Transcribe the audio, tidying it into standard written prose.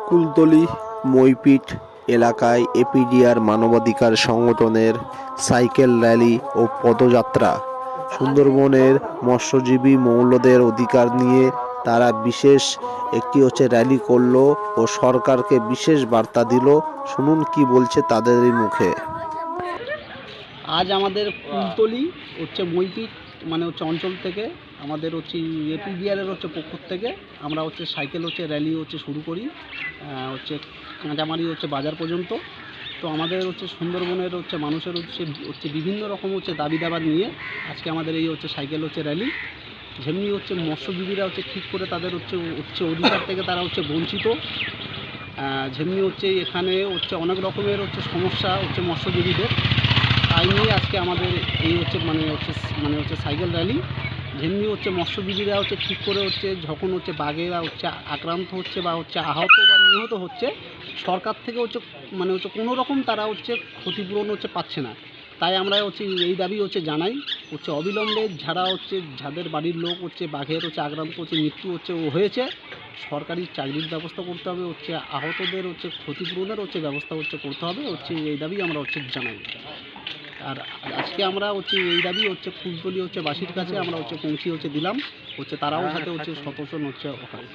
কুলতলি মইপিট এলাকায় এপিডিআর মানবাধিকার সংগঠনের সাইকেল র্যালি ও পদযাত্রা। সুন্দরবনের মৎস্যজীবী মৌলদের অধিকার নিয়ে তারা বিশেষ একটি র্যালি করলো ও সরকারকে বিশেষ বার্তা দিল। শুনুন কি বলছে তাদেরই মুখে। আজ আমাদের কুলতলি মইপিট অঞ্চল থেকে আমাদের এপিডিআরের পক্ষ থেকে আমরা সাইকেল র্যালি শুরু করি কাঁচামারি বাজার পর্যন্ত। তো আমাদের সুন্দরবনের মানুষের বিভিন্ন রকম দাবি দাবা নিয়ে আজকে আমাদের এই সাইকেল র্যালি। যেমনি মৎস্যজীবীরা ঠিক করে তাদের অধিকার থেকে তারা বঞ্চিত। যেমনি এখানে অনেক রকমের সমস্যা মৎস্যজীবীদের, তাই নিয়ে আজকে আমাদের এই সাইকেল র্যালি। যেমনি মৎস্যজীবীরা ঠিক করে যখন বাঘেরা আক্রান্ত হচ্ছে বা আহত বা নিহত হচ্ছে, সরকার থেকে কোনো রকম তারা ক্ষতিপূরণ পাচ্ছে না। তাই আমরা এই দাবি জানাই অবিলম্বে যাদের বাড়ির লোক বাঘের আক্রান্ত মৃত্যু হয়েছে, সরকারি চাকরির ব্যবস্থা করতে হবে, আহতদের ক্ষতিপূরণের ব্যবস্থা করতে হবে। এই দাবি আমরা জানাই। আর আজকে আমরা এই দাবি কুলতলি বাসীর কাছে আমরা পৌঁছে দিলাম। তারাও সাথে সতর্ক হয়।